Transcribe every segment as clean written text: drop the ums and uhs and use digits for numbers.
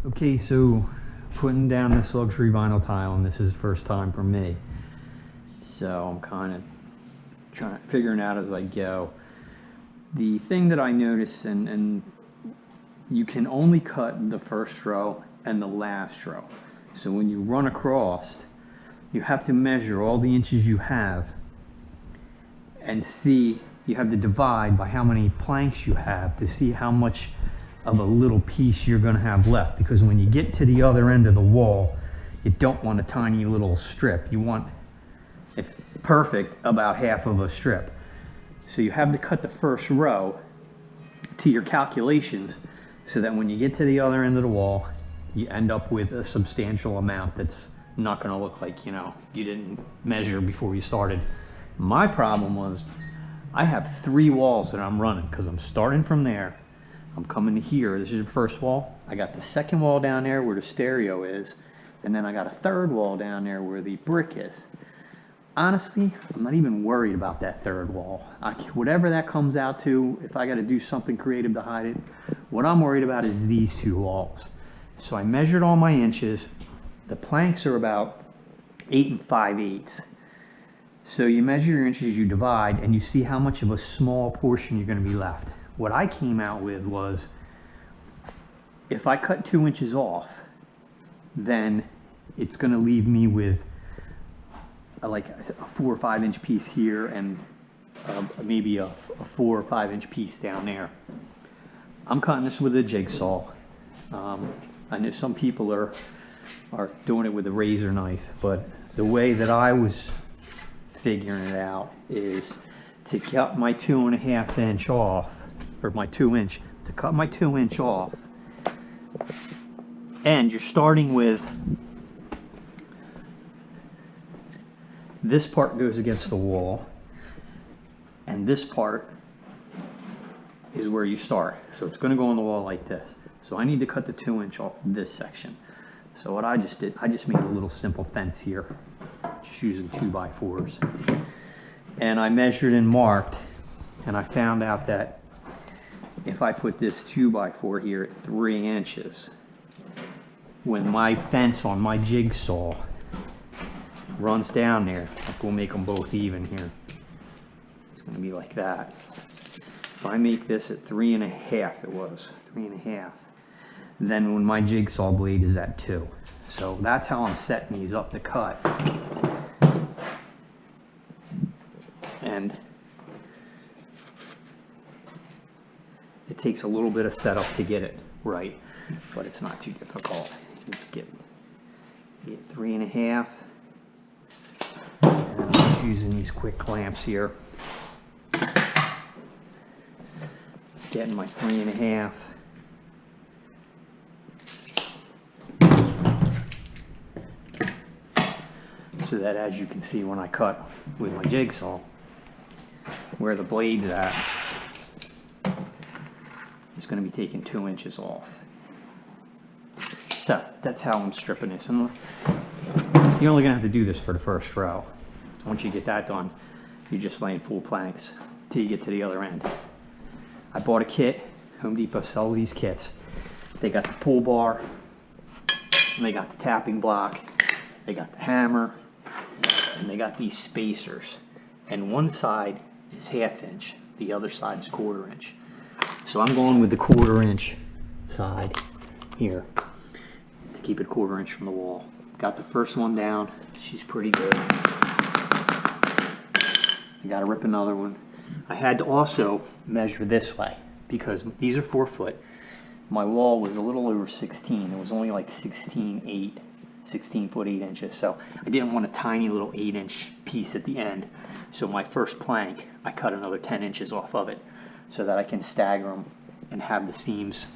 Okay, so putting down this luxury vinyl tile, and this is the first time for me. So I'm kind of figuring out as I go. The thing that I noticed, and you can only cut the first row and the last row. So when you run across, you have to measure all the inches you have and see, you have to divide by how many planks you have to see how much of a little piece you're going to have left, because when you get to the other end of the wall, you don't want a tiny little strip. You want, if perfect, about half of a strip. So you have to cut the first row to your calculations so that when you get to the other end of the wall, you end up with a substantial amount that's not going to look like, you know, you didn't measure before you started. My problem was I have 3 walls that I'm running, because I'm starting from there. I'm coming to here. This is the first wall. I got the second wall down there where the stereo is, and then I got a third wall down there where the brick is. Honestly, I'm not even worried about that third wall. Whatever that comes out to, if I got to do something creative to hide it, what I'm worried about is these 2 walls. So I measured all my inches. The planks are about 8 5/8. So you measure your inches, you divide, and you see how much of a small portion you're going to be left. What I came out with was, if I cut 2 inches off, then it's going to leave me with like a 4 or 5 inch piece here, and maybe a 4 or 5 inch piece down there. I'm cutting this with a jigsaw. I know some people are doing it with a razor knife, but the way that I was figuring it out is to cut my 2.5 inch off, or my 2 inch, to cut my 2 inch off, and you're starting with, this part goes against the wall, and this part is where you start. So it's going to go on the wall like this. So I need to cut the 2 inch off this section. So what I just did, I just made a little simple fence here, just using 2x4s. And I measured and marked, and I found out that if I put this 2x4 here at 3 inches, when my fence on my jigsaw runs down there, like we'll make them both even here, it's going to be like that. If I make this at 3.5, it was 3.5, then when my jigsaw blade is at 2. So that's how I'm setting these up to cut. And it takes a little bit of setup to get it right, but it's not too difficult. You just get 3.5. And I'm just using these quick clamps here. Getting my 3.5. So that, as you can see when I cut with my jigsaw, where the blade's at, it's going to be taking 2 inches off. So that's how I'm stripping this. And you're only going to have to do this for the first row. So once you get that done, you're just laying full planks till you get to the other end. I bought a kit. Home Depot sells these kits. They got the pull bar, and they got the tapping block, they got the hammer, and they got these spacers. And one side is 1/2 inch, the other side is 1/4 inch. So I'm going with the 1/4 inch side here to keep it 1/4 inch from the wall. Got the first one down. She's pretty good. I gotta rip another one. I had to also measure this way, because these are 4 foot. My wall was a little over 16. It was only like 16 foot 8 inches. So I didn't want a tiny little 8 inch piece at the end. So my first plank, I cut another 10 inches off of it so that I can stagger them and have the seams,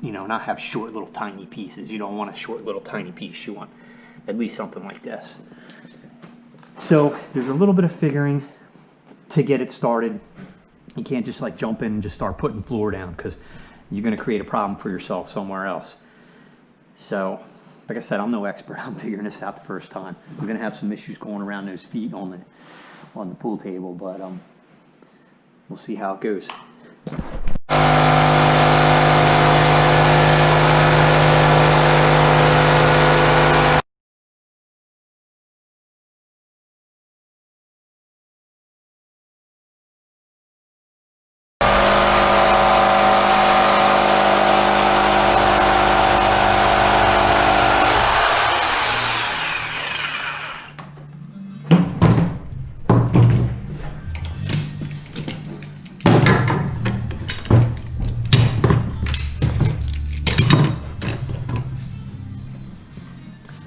you know, not have short little tiny pieces. You don't want a short little tiny piece. You want at least something like this. So there's a little bit of figuring to get it started. You can't just like jump in and just start putting floor down, because you're going to create a problem for yourself somewhere else. So like I said, I'm no expert. I'm figuring this out the first time. I'm going to have some issues going around those feet on the pool table, but we'll see how it goes.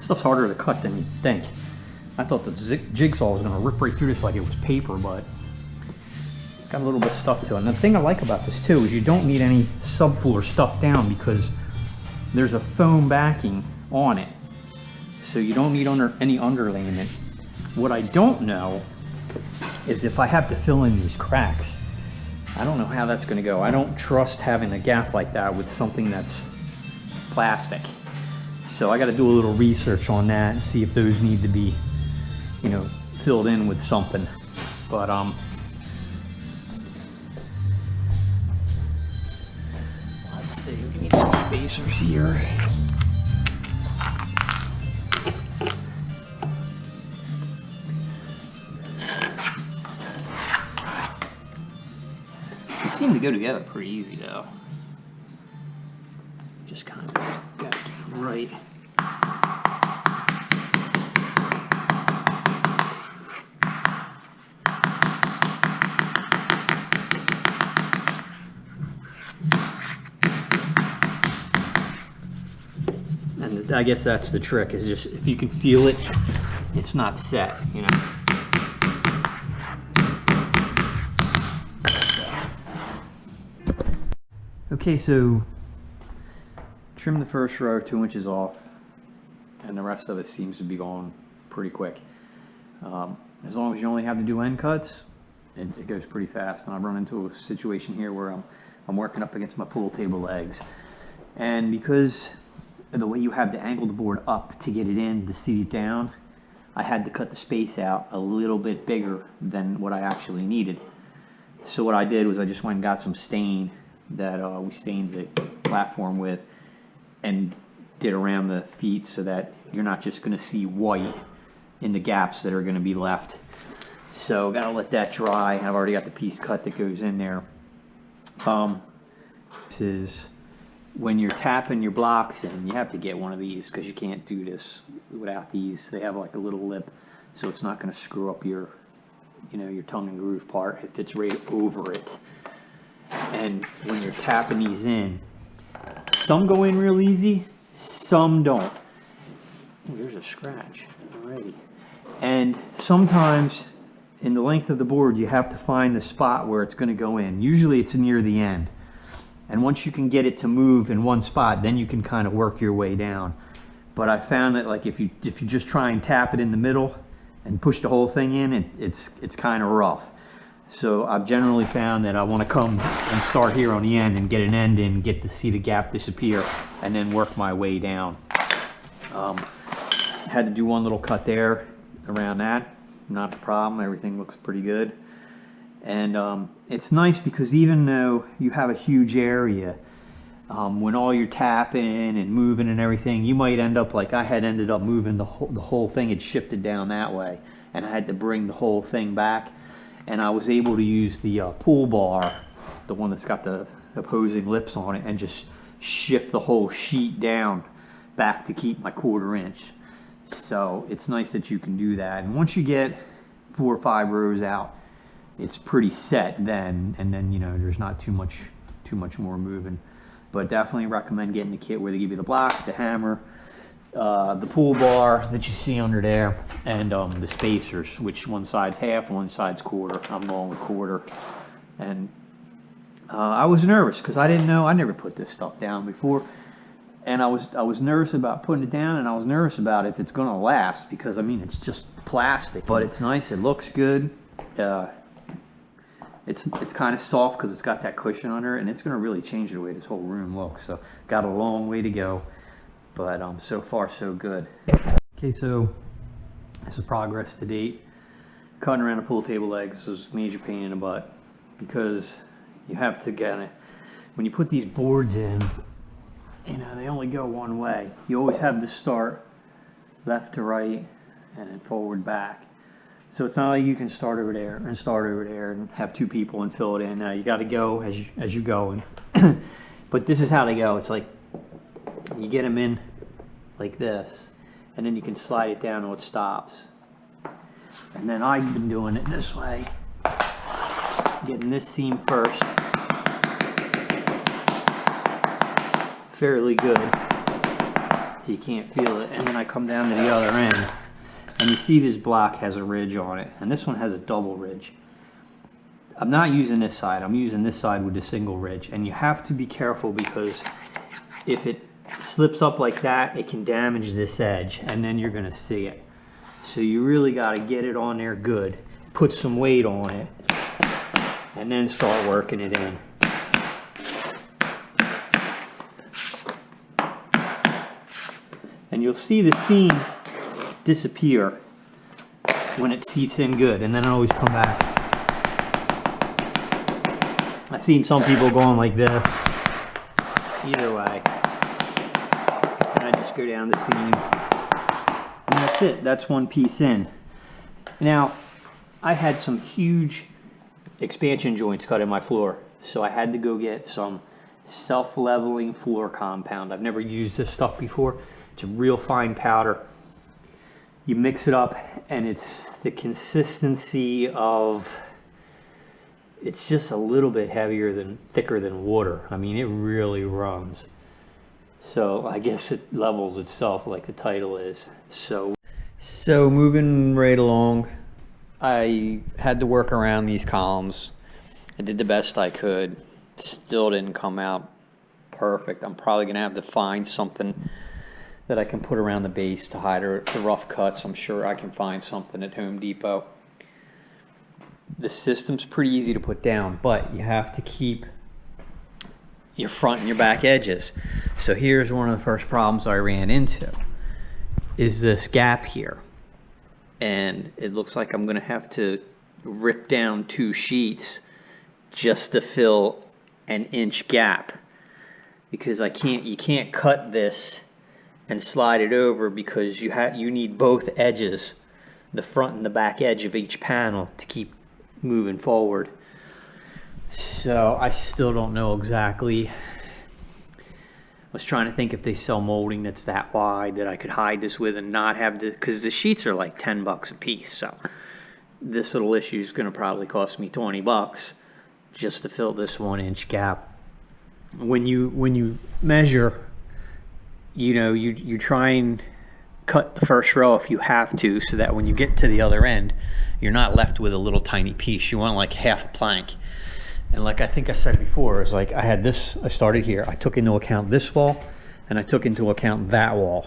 Stuff's harder to cut than you think. I thought the jigsaw was gonna rip right through this like it was paper, but it's got a little bit of stuff to it. And the thing I like about this too is you don't need any subfloor stuff down because there's a foam backing on it. So you don't need any underlayment. What I don't know is if I have to fill in these cracks. I don't know how that's gonna go. I don't trust having a gap like that with something that's plastic. So I gotta do a little research on that and see if those need to be, you know, filled in with something. But let's see, we need some spacers here. They seem to go together pretty easy though. Just kind of gotta get them right. And I guess that's the trick, is just if you can feel it, it's not set, you know. Okay, so trim the first row 2 inches off, and the rest of it seems to be going pretty quick. As long as you only have to do end cuts, it goes pretty fast. And I've run into a situation here where I'm working up against my pool table legs, and because of the way you have to angle the board up to get it in to seat it down, I had to cut the space out a little bit bigger than what I actually needed. So what I did was I just went and got some stain that we stained the platform with, and did around the feet so that you're not just going to see white in the gaps that are going to be left. So gotta let that dry. I've already got the piece cut that goes in there. This is when you're tapping your blocks in, you have to get one of these because you can't do this without these. They have like a little lip, so it's not going to screw up your, you know, your tongue and groove part. It fits right over it. And when you're tapping these in, some go in real easy, some don't. Ooh, there's a scratch already. And sometimes in the length of the board, you have to find the spot where it's going to go in. Usually it's near the end. And once you can get it to move in one spot, then you can kind of work your way down. But I found that like if you just try and tap it in the middle and push the whole thing in, it's kind of rough. So I've generally found that I want to come and start here on the end and get an end in, get to see the gap disappear, and then work my way down. Had to do one little cut there around that. Not a problem. Everything looks pretty good. And it's nice because even though you have a huge area, when all you're tapping and moving and everything, you might end up like I had ended up moving the whole thing had shifted down that way, and I had to bring the whole thing back. And I was able to use the pull bar, the one that's got the opposing lips on it, and just shift the whole sheet down back to keep my 1/4 inch. So it's nice that you can do that. And once you get 4 or 5 rows out, it's pretty set then, and then, you know, there's not too much more moving. But definitely recommend getting the kit where they give you the block, the hammer, the pull bar that you see under there, and the spacers, which one side's half, one side's 1/4. I'm going with 1/4. And I was nervous because I didn't know, I never put this stuff down before, and I was nervous about putting it down, and I was nervous about if it's going to last, because I mean it's just plastic, but it's nice, it looks good. It's kind of soft because it's got that cushion under it, and it's going to really change the way this whole room looks. So got a long way to go, but so far so good. Okay, so this is progress to date. Cutting around the pool table legs was a major pain in the butt because you have to get it. When you put these boards in, you know, they only go one way. You always have to start left to right and then forward back. So it's not like you can start over there and start over there and have 2 people and fill it in. You got to go as you go. And but this is how they go. It's like you get them in like this, and then you can slide it down till it stops. And then I've been doing it this way, getting this seam first, fairly good. so you can't feel it. And then I come down to the other end, and you see this block has a ridge on it, and this one has a double ridge. I'm not using this side, I'm using this side with a single ridge. And you have to be careful, because if it slips up like that, it can damage this edge, and then you're gonna see it. So you really gotta get it on there good, put some weight on it, and then start working it in. And you'll see the seam disappear when it seats in good, and then I always come back. I've seen some people going like this. Either way. And I just go down the seam. And that's it. That's one piece in. Now, I had some huge expansion joints cut in my floor, so I had to go get some self-leveling floor compound. I've never used this stuff before. It's a real fine powder. You mix it up, and it's the consistency of, it's just a little bit thicker than water. I mean, it really runs. So I guess it levels itself like the title is. So moving right along, I had to work around these columns. I did the best I could. Still didn't come out perfect. I'm probably gonna have to find something that I can put around the base to hide the rough cuts. I'm sure I can find something at Home Depot. The system's pretty easy to put down, but you have to keep your front and your back edges. So here's one of the first problems I ran into, is this gap here. And it looks like I'm gonna have to rip down 2 sheets just to fill an inch gap, because you can't cut this and slide it over, because you need both edges, the front and the back edge of each panel, to keep moving forward. So I still don't know exactly. I was trying to think if they sell molding that's that wide that I could hide this with and not have the, because the sheets are like $10 a piece. So this little issue is going to probably cost me $20 just to fill this 1 inch gap. When you measure, you try and cut the first row if you have to, so that when you get to the other end, you're not left with a little tiny piece. You want like half a plank. And like I think I said before, it's like I started here. I took into account this wall, and I took into account that wall.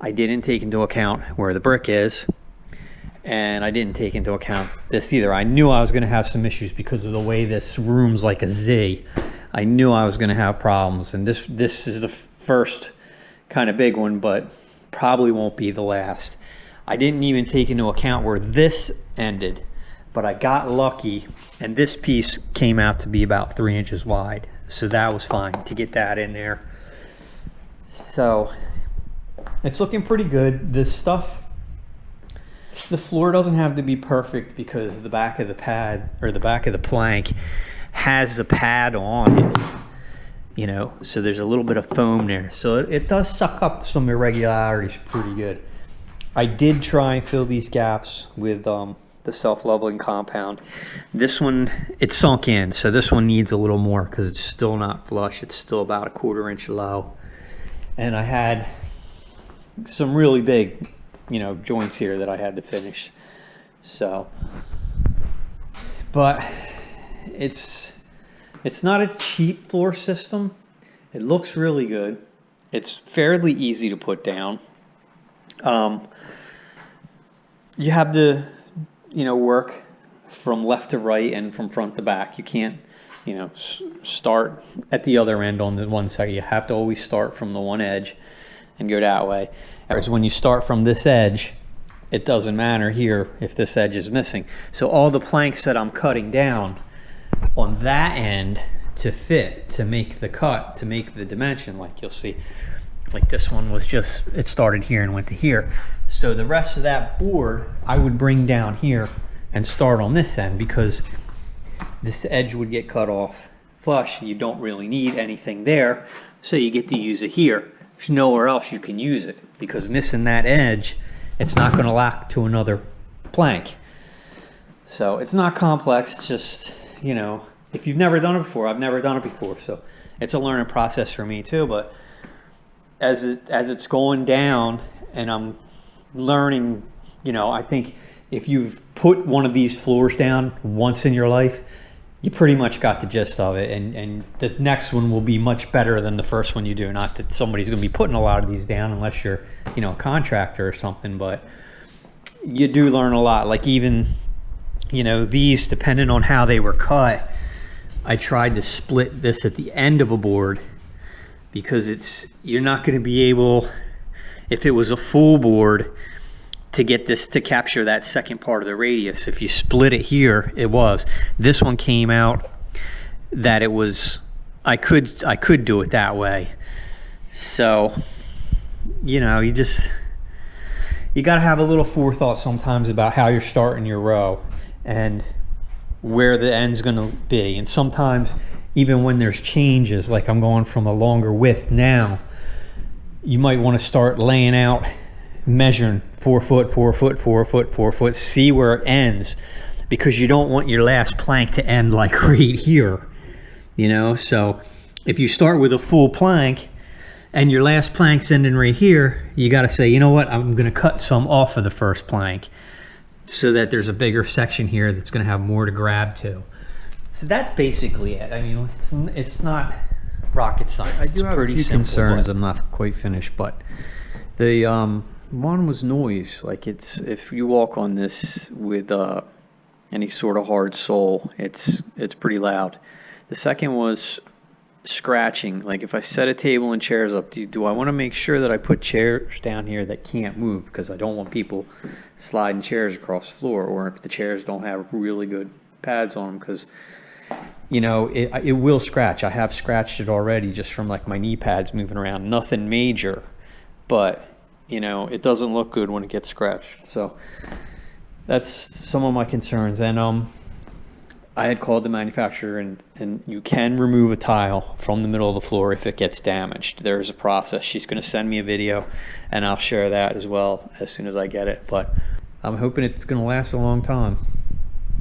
I didn't take into account where the brick is, and I didn't take into account this either. I knew I was gonna have some issues because of the way this room's like a Z. I knew I was gonna have problems, and this is the first kind of big one, but probably won't be the last. I didn't even take into account where this ended, but I got lucky, and this piece came out to be about 3 inches wide, so that was fine to get that in there. So it's looking pretty good. This stuff, the floor doesn't have to be perfect, because the back of the pad, or the back of the plank, has the pad on it, so there's a little bit of foam there, so it does suck up some irregularities pretty good. I did try and fill these gaps with the self-leveling compound. This one, it's sunk in, so this one needs a little more because it's still not flush. It's still about 1/4 inch low, and I had some really big joints here that I had to finish. So, but it's not a cheap floor system. It looks really good. It's fairly easy to put down. You have to work from left to right and from front to back. You can't start at the other end on the one side. You have to always start from the one edge and go that way. Whereas when you start from this edge, it doesn't matter here if this edge is missing. So all the planks that I'm cutting down on that end to fit, to make the cut, to make the dimension, like you'll see, like this one was just, it started here and went to here. So the rest of that board I would bring down here and start on this end, because this edge would get cut off flush. You don't really need anything there, so you get to use it here. There's nowhere else you can use it, because missing that edge, it's not going to lock to another plank. So it's not complex. It's just, if you've never done it before, I've never done it before, so it's a learning process for me too. But as it's going down and I'm learning, I think if you've put one of these floors down once in your life, you pretty much got the gist of it, and the next one will be much better than the first one you do. Not that somebody's going to be putting a lot of these down unless you're, a contractor or something, but you do learn a lot. Like even, these, depending on how they were cut, I tried to split this at the end of a board because you're not going to be able, if it was a full board, to get this to capture that second part of the radius. If you split it here, this one came out that it was, I could do it that way. So, you got to have a little forethought sometimes about how you're starting your row and where the end's going to be. And sometimes even when there's changes, like I'm going from a longer width now, you might want to start laying out, measuring 4 foot, 4 foot, 4 foot, 4 foot, see where it ends, because you don't want your last plank to end like right here, so if you start with a full plank and your last plank's ending right here, you got to say, you know what, I'm going to cut some off of the first plank so that there's a bigger section here that's going to have more to grab to. So that's basically it. I mean, it's not rocket science. I do have a few concerns. I'm not quite finished, but the one was noise. Like if you walk on this with any sort of hard sole, it's pretty loud. The second was scratching. Like if I set a table and chairs up, do I want to make sure that I put chairs down here that can't move, because I don't want people sliding chairs across the floor, or if the chairs don't have really good pads on them, because it will scratch. I have scratched it already just from like my knee pads moving around. Nothing major, but it doesn't look good when it gets scratched. So that's some of my concerns. And I had called the manufacturer, and you can remove a tile from the middle of the floor if it gets damaged. There's a process. She's going to send me a video, and I'll share that as well as soon as I get it. But I'm hoping it's going to last a long time.